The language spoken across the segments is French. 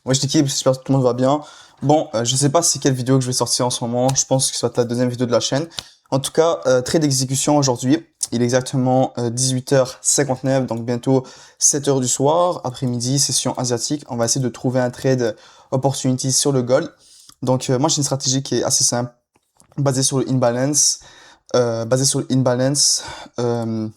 Moi je t'équipe, j'espère que tout le monde va bien. Bon, je sais pas c'est quelle vidéo que je vais sortir en ce moment, je pense que ça va être la deuxième vidéo de la chaîne. En tout cas, trade d'exécution aujourd'hui, il est exactement 18h59, donc bientôt 7h du soir, après-midi, session asiatique. On va essayer de trouver un trade opportunity sur le gold. Donc moi j'ai une stratégie qui est assez simple, basée sur le imbalance, basée sur le imbalance, euh,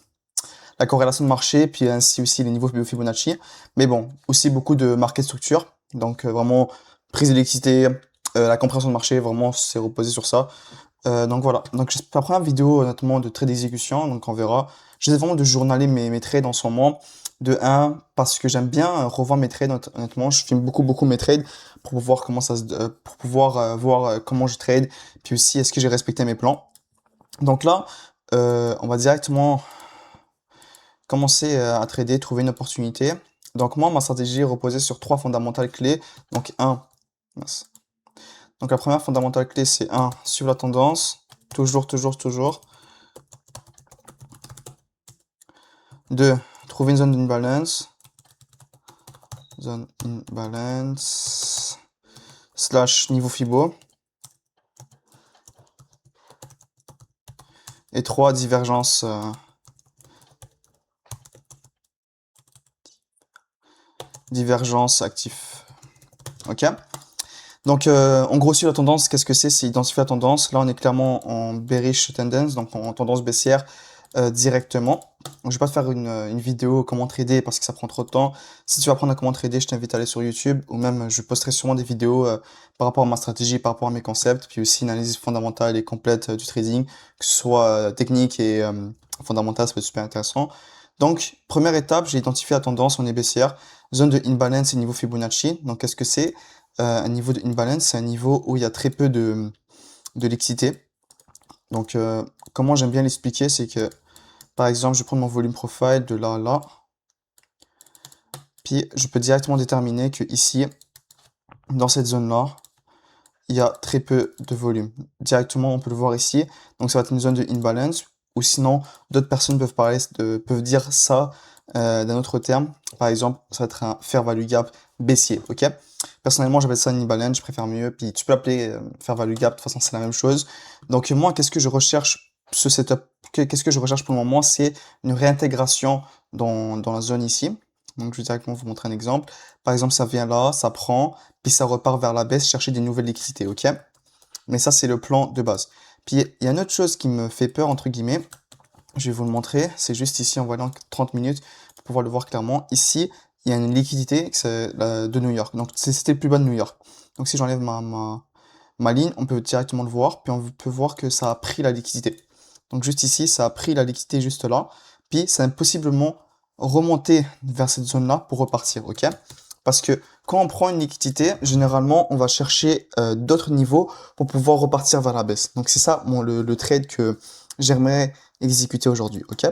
la corrélation de marché, puis ainsi aussi les niveaux Fibonacci. Mais bon, aussi beaucoup de market structure. Donc vraiment prise d'électricité, la compréhension de marché, vraiment c'est reposé sur ça. Donc voilà, donc c'est la première vidéo honnêtement de trade d'exécution, donc on verra. J'essaie vraiment de journaler mes trades en ce moment. De un, parce que j'aime bien revoir mes trades, honnêtement, je filme beaucoup mes trades pour pouvoir comment ça pour pouvoir voir comment je trade, puis aussi est-ce que j'ai respecté mes plans. Donc là, on va directement commencer à trader, trouver une opportunité. Donc moi, ma stratégie reposait sur trois fondamentales clés. Donc mince. Donc la première fondamentale clé, c'est suivre la tendance, toujours. 2, trouver une zone d'imbalance, slash niveau Fibo. Et 3, divergence actif. Ok. Donc, en gros, sur la tendance, qu'est-ce que c'est? C'est identifier la tendance. Là, on est clairement en bearish tendance, donc en tendance baissière directement. Donc, je vais pas te faire une vidéo comment trader parce que ça prend trop de temps. Si tu veux apprendre à comment trader, je t'invite à aller sur YouTube ou même je posterai sûrement des vidéos par rapport à ma stratégie, par rapport à mes concepts, puis aussi une analyse fondamentale et complète du trading, que ce soit technique et fondamentale, ça peut être super intéressant. Donc, première étape, j'ai identifié la tendance, on est baissière, zone de imbalance et niveau Fibonacci. Donc, qu'est-ce que c'est? Un niveau de imbalance, c'est un niveau où il y a très peu de liquidité. Donc, comment j'aime bien l'expliquer, c'est que, par exemple, je vais prendre mon volume profile de là à là, puis je peux directement déterminer que ici, dans cette zone-là, il y a très peu de volume. Directement, on peut le voir ici. Donc, ça va être une zone de imbalance, ou sinon, d'autres personnes peuvent dire ça d'un autre terme. Par exemple, ça va être un fair value gap baissier, ok? Personnellement, j'appelle ça une imbalance, je préfère mieux. Puis tu peux l'appeler fair value gap, de toute façon, c'est la même chose. Donc, moi, qu'est-ce que je recherche ce setup? Qu'est-ce que je recherche pour le moment? C'est une réintégration dans la zone ici. Donc, je vais directement vous montrer un exemple. Par exemple, ça vient là, ça prend, puis ça repart vers la baisse, chercher des nouvelles liquidités, ok? Mais ça, c'est le plan de base. Puis, il y a une autre chose qui me fait peur, entre guillemets, je vais vous le montrer, c'est juste ici, en voyant 30 minutes, pour pouvoir le voir clairement. Ici, il y a une liquidité de New York, donc c'était le plus bas de New York. Donc si j'enlève ma ligne, on peut directement le voir, puis on peut voir que ça a pris la liquidité. Donc juste ici, ça a pris la liquidité juste là, puis ça a possiblement remonter vers cette zone-là pour repartir, ok? Parce que quand on prend une liquidité, généralement, on va chercher d'autres niveaux pour pouvoir repartir vers la baisse. Donc c'est ça le trade que j'aimerais exécuter aujourd'hui, ok?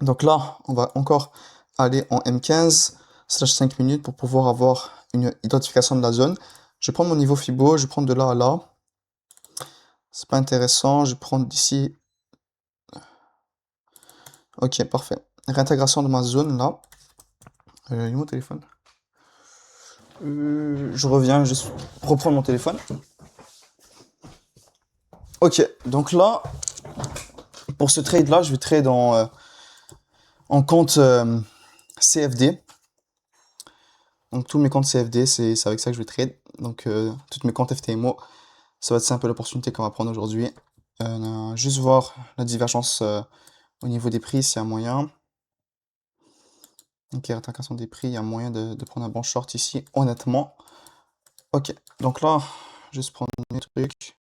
Donc là, on va encore aller en M15/5 minutes pour pouvoir avoir une identification de la zone. Je vais prendre mon niveau Fibo, je vais prendre de là à là. C'est pas intéressant, je vais prendre d'ici. Ok, parfait. Réintégration de ma zone là. Il est où mon téléphone? Je reviens juste reprendre mon téléphone. Ok, donc là, pour ce trade là, je vais trade en compte CFD. Donc tous mes comptes CFD, c'est avec ça que je vais trade. Donc toutes mes comptes FTMO, ça va être ça un peu l'opportunité qu'on va prendre aujourd'hui. Juste voir la divergence au niveau des prix, s'il y a moyen. Ok, rétractation des prix, il y a moyen de prendre un bon short ici, honnêtement. Ok, donc là, juste prendre mes trucs.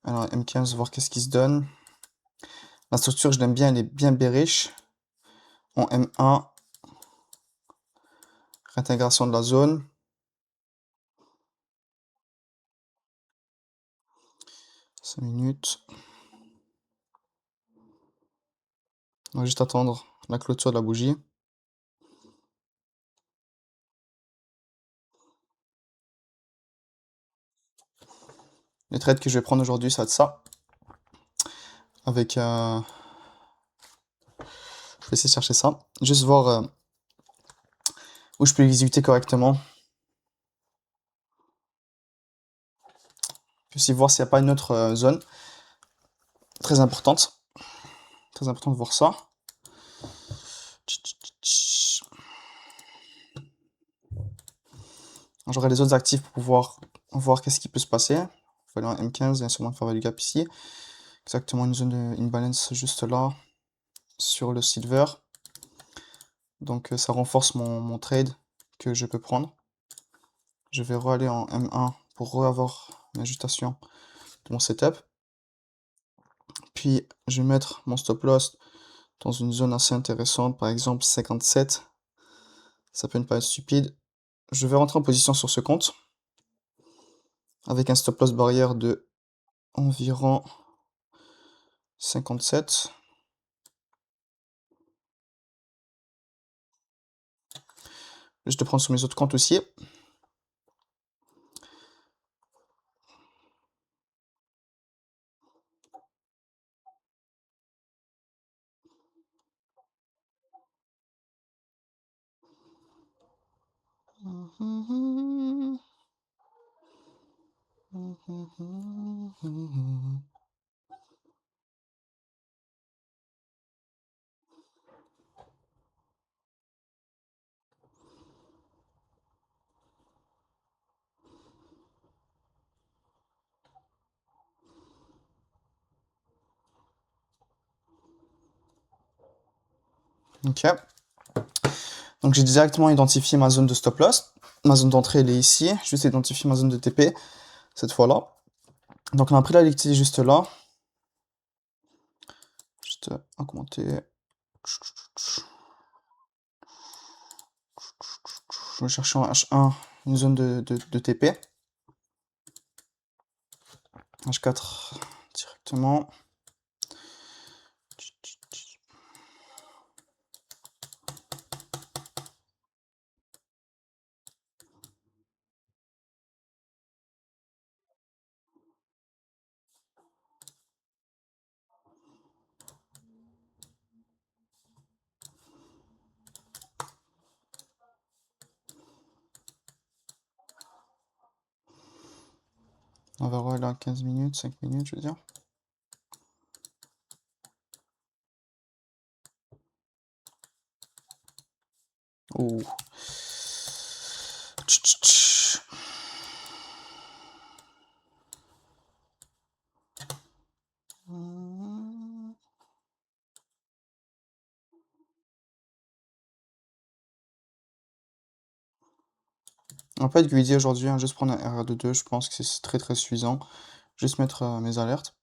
Alors M15, voir qu'est-ce qui se donne. La structure, je l'aime bien, elle est bien bearish. En M1, réintégration de la zone. Cinq minutes. On va juste attendre la clôture de la bougie. Les trades que je vais prendre aujourd'hui, ça va être ça. Avec... je vais essayer de chercher ça. Juste voir où je peux l'exécuter correctement. puis aussi voir s'il n'y a pas une autre zone très importante. Très important de voir ça. J'aurai les autres actifs pour pouvoir voir qu'est-ce qui peut se passer. Voilà, en M15, il y a sûrement faire value gap ici. Exactement une zone de imbalance juste là, sur le silver. Donc ça renforce mon trade que je peux prendre. Je vais aller en M1 pour avoir l'ajustation de mon setup. Puis je vais mettre mon stop loss dans une zone assez intéressante, par exemple 57. Ça peut ne pas être stupide. Je vais rentrer en position sur ce compte avec un stop loss barrière de environ 57. Je vais prendre sur mes autres comptes aussi. Ok. Donc j'ai directement identifié ma zone de stop loss. Ma zone d'entrée, elle est ici. Juste identifier ma zone de TP, cette fois-là. Donc on a pris la liquidité juste là. Juste augmenter. Je vais chercher en H1 une zone de TP. H4 directement. On va voir là 15 minutes, 5 minutes, je veux dire. Ouh. On va pas être greedy aujourd'hui, hein, juste prendre un RR2, je pense que c'est très très suffisant. Juste mettre mes alertes.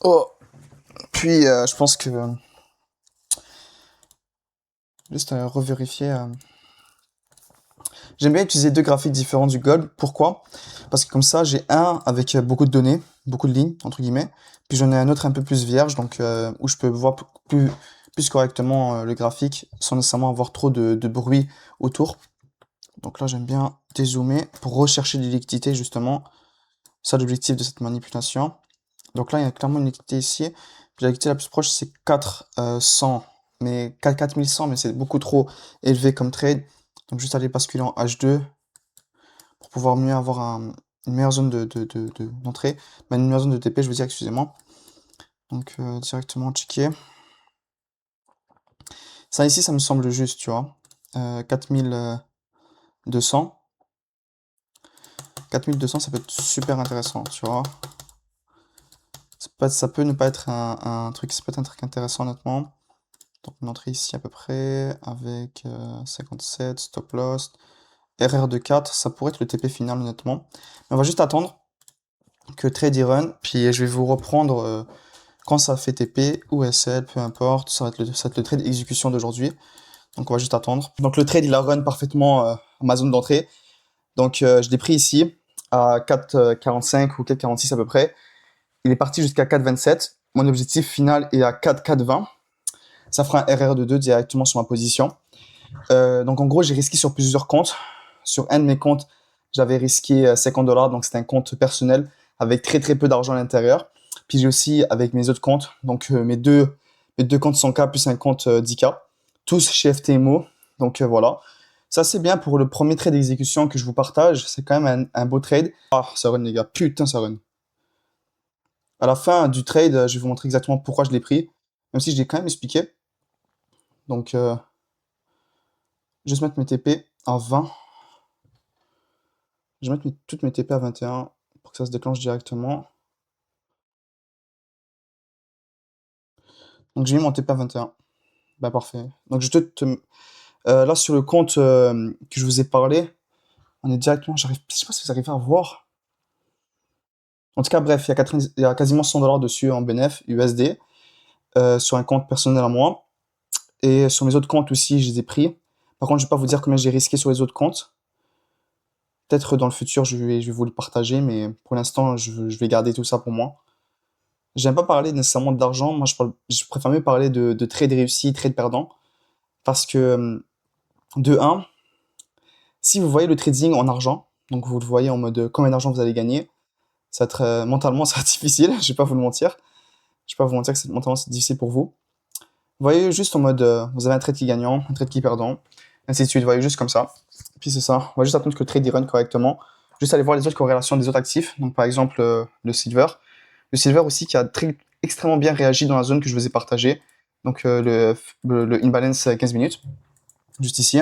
Oh! Puis je pense que juste revérifier. J'aime bien utiliser deux graphiques différents du gold. Pourquoi? Parce que comme ça, j'ai un avec beaucoup de données, beaucoup de lignes, entre guillemets. Puis j'en ai un autre un peu plus vierge, donc où je peux voir plus correctement le graphique sans nécessairement avoir trop de bruit autour. Donc là, j'aime bien dézoomer pour rechercher des liquidités, justement. C'est l'objectif de cette manipulation. Donc là, il y a clairement une liquidité ici. Puis la liquidité la plus proche, c'est 400. Mais 4100, mais c'est beaucoup trop élevé comme trade. Donc juste aller basculer en H2 pour pouvoir mieux avoir une meilleure zone d'entrée. Une meilleure zone de TP, je veux dire, excusez-moi. Donc directement checker. Ça ici, ça me semble juste, tu vois. 4200. 4200, ça peut être super intéressant, tu vois. Ça peut ne pas être un truc, ça peut être un truc intéressant, honnêtement. Donc une entrée ici à peu près, avec 57, stop loss, RR de 4, ça pourrait être le TP final, honnêtement. Mais on va juste attendre que trade y run, puis je vais vous reprendre quand ça fait TP ou SL, peu importe, ça va être le trade exécution d'aujourd'hui. Donc on va juste attendre. Donc le trade il a run parfaitement ma zone d'entrée. Donc je l'ai pris ici à 4,45 ou 4,46 à peu près. Il est parti jusqu'à 4,27. Mon objectif final est à 4,420. Ça fera un RR de 2 directement sur ma position. Donc en gros j'ai risqué sur plusieurs comptes. Sur un de mes comptes, j'avais risqué $50, donc c'était un compte personnel avec très peu d'argent à l'intérieur. Puis j'ai aussi avec mes autres comptes, donc mes deux comptes 100K plus un compte 10K, tous chez FTMO. Donc voilà. Ça c'est bien pour le premier trade d'exécution que je vous partage. C'est quand même un beau trade. Ah, ça run les gars, putain ça run. À la fin du trade, je vais vous montrer exactement pourquoi je l'ai pris, même si je l'ai quand même expliqué. Donc, juste mettre mes TP à 20. Je vais mettre toutes mes TP à 21 pour que ça se déclenche directement. Donc, j'ai mis mon TP à 21. Bah, parfait. Donc, là, sur le compte que je vous ai parlé, on est directement. Je sais pas si vous arrivez à voir. En tout cas, bref, il y a quasiment 100 dollars dessus en BNF USD sur un compte personnel à moi. Et sur mes autres comptes aussi, je les ai pris. Par contre, je vais pas vous dire combien j'ai risqué sur les autres comptes. Peut-être dans le futur, je vais vous le partager, mais pour l'instant, je vais garder tout ça pour moi. J'aime pas parler nécessairement d'argent. Moi, je préfère mieux parler de trade réussi, trade perdant. Parce que, de un, si vous voyez le trading en argent, donc vous le voyez en mode combien d'argent vous allez gagner, ça va être, mentalement, ça va être difficile. Je vais pas vous le mentir. Je vais pas vous mentir que mentalement, c'est difficile pour vous. Vous voyez juste en mode, vous avez un trade qui est gagnant, un trade qui est perdant, ainsi de suite. Vous voyez juste comme ça. Puis c'est ça. On va juste attendre que le trade il run correctement. Juste aller voir les autres corrélations des autres actifs. Donc par exemple, le silver. Le silver aussi qui a extrêmement bien réagi dans la zone que je vous ai partagée. Donc le imbalance 15 minutes. Juste ici.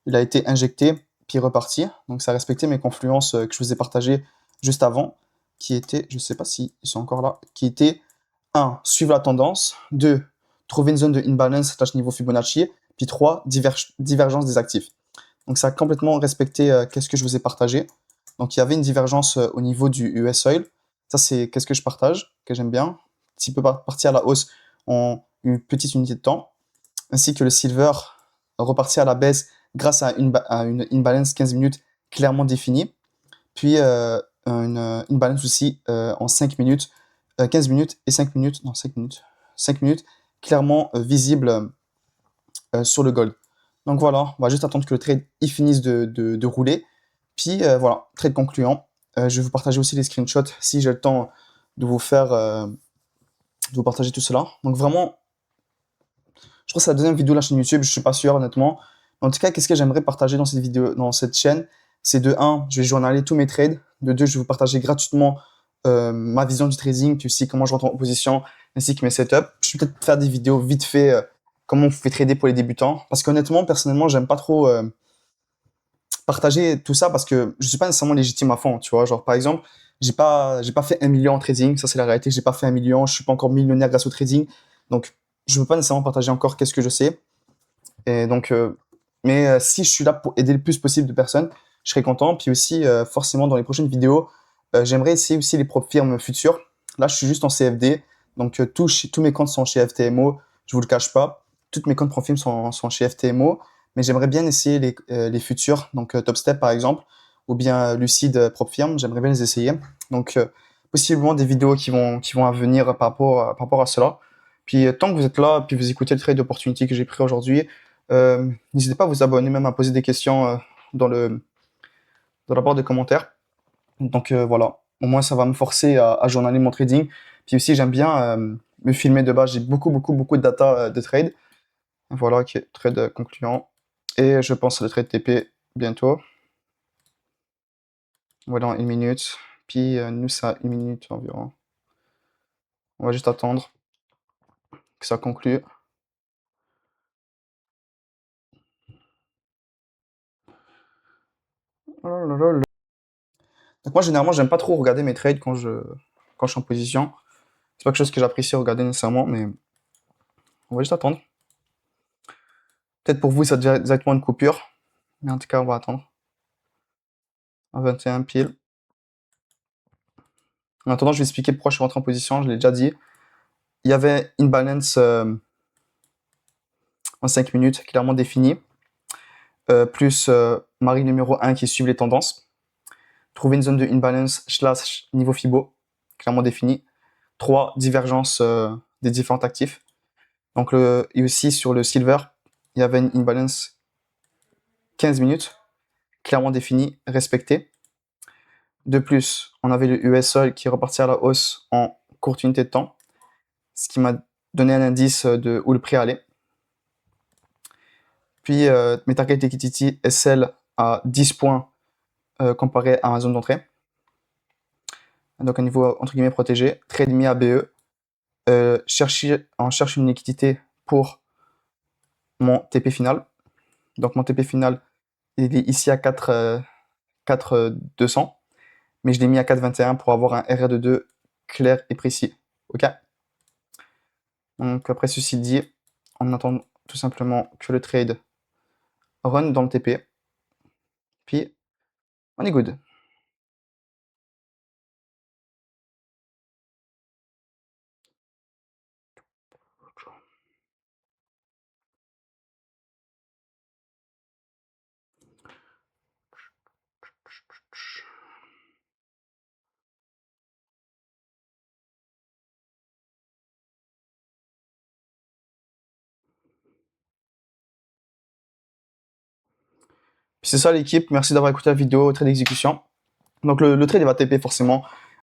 Il a été injecté, puis reparti. Donc ça a respecté mes confluences que je vous ai partagées juste avant. Qui étaient, je sais pas si ils sont encore là, qui étaient 1. Suivre la tendance. 2. Trouver une zone de imbalance / niveau Fibonacci. Puis 3. Divergence des actifs. Donc ça a complètement respecté qu'est-ce que je vous ai partagé. Donc il y avait une divergence au niveau du US Oil. Ça c'est qu'est-ce que je partage, que j'aime bien. Un petit peu parti à la hausse en une petite unité de temps. Ainsi que le silver reparti à la baisse grâce à une imbalance 15 minutes clairement définie. Puis une balance aussi en 5 minutes, 15 minutes et 5 minutes, non 5 minutes, 5 minutes clairement visible sur le gold. Donc voilà, on va juste attendre que le trade il finisse de rouler. Puis voilà, trade concluant. Je vais vous partager aussi les screenshots si j'ai le temps de vous faire, de vous partager tout cela. Donc vraiment, je crois que c'est la deuxième vidéo de la chaîne YouTube, je suis pas sûr honnêtement. En tout cas, qu'est-ce que j'aimerais partager dans cette vidéo, dans cette chaîne, c'est de 1, je vais journaler tous mes trades. De 2, je vais vous partager gratuitement ma vision du trading, puis aussi comment je rentre en position, ainsi que mes setups. Je vais peut-être faire des vidéos vite fait, comment on fait trader pour les débutants. Parce qu'honnêtement, personnellement, j'aime pas trop partager tout ça parce que je suis pas nécessairement légitime à fond, tu vois. Genre, par exemple, j'ai pas fait 1 million en trading, ça c'est la réalité, j'ai pas fait 1 million, je suis pas encore millionnaire grâce au trading. Donc, je veux pas nécessairement partager encore qu'est-ce que je sais. Et donc, si je suis là pour aider le plus possible de personnes, je serais content. Puis aussi, forcément, dans les prochaines vidéos, j'aimerais essayer aussi les propres firmes futures. Là, je suis juste en CFD. Donc, tous mes comptes sont chez FTMO. Je vous le cache pas. Toutes mes comptes Profim sont chez FTMO. Mais j'aimerais bien essayer les futurs. Donc, Topstep, par exemple. Ou bien Lucid propre firme. J'aimerais bien les essayer. Donc, possiblement des vidéos qui vont à venir par rapport à cela. Puis, tant que vous êtes là, puis vous écoutez le trade d'opportunité que j'ai pris aujourd'hui, n'hésitez pas à vous abonner, même à poser des questions dans la barre de commentaires. Donc voilà, au moins ça va me forcer à journaler mon trading. Puis aussi j'aime bien me filmer de base, j'ai beaucoup de data de trade. Voilà, qui est trade concluant. Et je pense à le trade TP bientôt. Voilà, en 1 minute. Puis nous, ça a 1 minute environ. On va juste attendre que ça conclue. Oh là là là. Donc moi, généralement, j'aime pas trop regarder mes trades quand je suis en position. C'est pas quelque chose que j'apprécie regarder nécessairement, mais on va juste attendre. Peut-être pour vous, ça devient directement une coupure. Mais en tout cas, on va attendre. À 21 pile. En attendant, je vais expliquer pourquoi je suis rentré en position. Je l'ai déjà dit. Il y avait une balance en 5 minutes clairement définie. Plus Marie numéro 1 qui suit les tendances. Trouver une zone de imbalance / niveau Fibo clairement définie. 3. Divergence des différents actifs. Donc, et aussi sur le silver, il y avait une imbalance 15 minutes clairement définie, respectée. De plus, on avait le US qui est reparti à la hausse en courte unité de temps, ce qui m'a donné un indice de où le prix allait. Puis mes target liquidity SL à 10 points comparé à ma zone d'entrée. Donc un niveau entre guillemets protégé. Trade me ABE. On cherche une liquidité pour mon TP final. Donc mon TP final, il est ici à 4,200, mais je l'ai mis à 4,21 pour avoir un RR de 2 clair et précis. Ok. Donc après ceci dit, on attend tout simplement que le trade run dans le TP, puis on est good. Puis c'est ça l'équipe, merci d'avoir écouté la vidéo, trade d'exécution. Donc le trade il va TP forcément.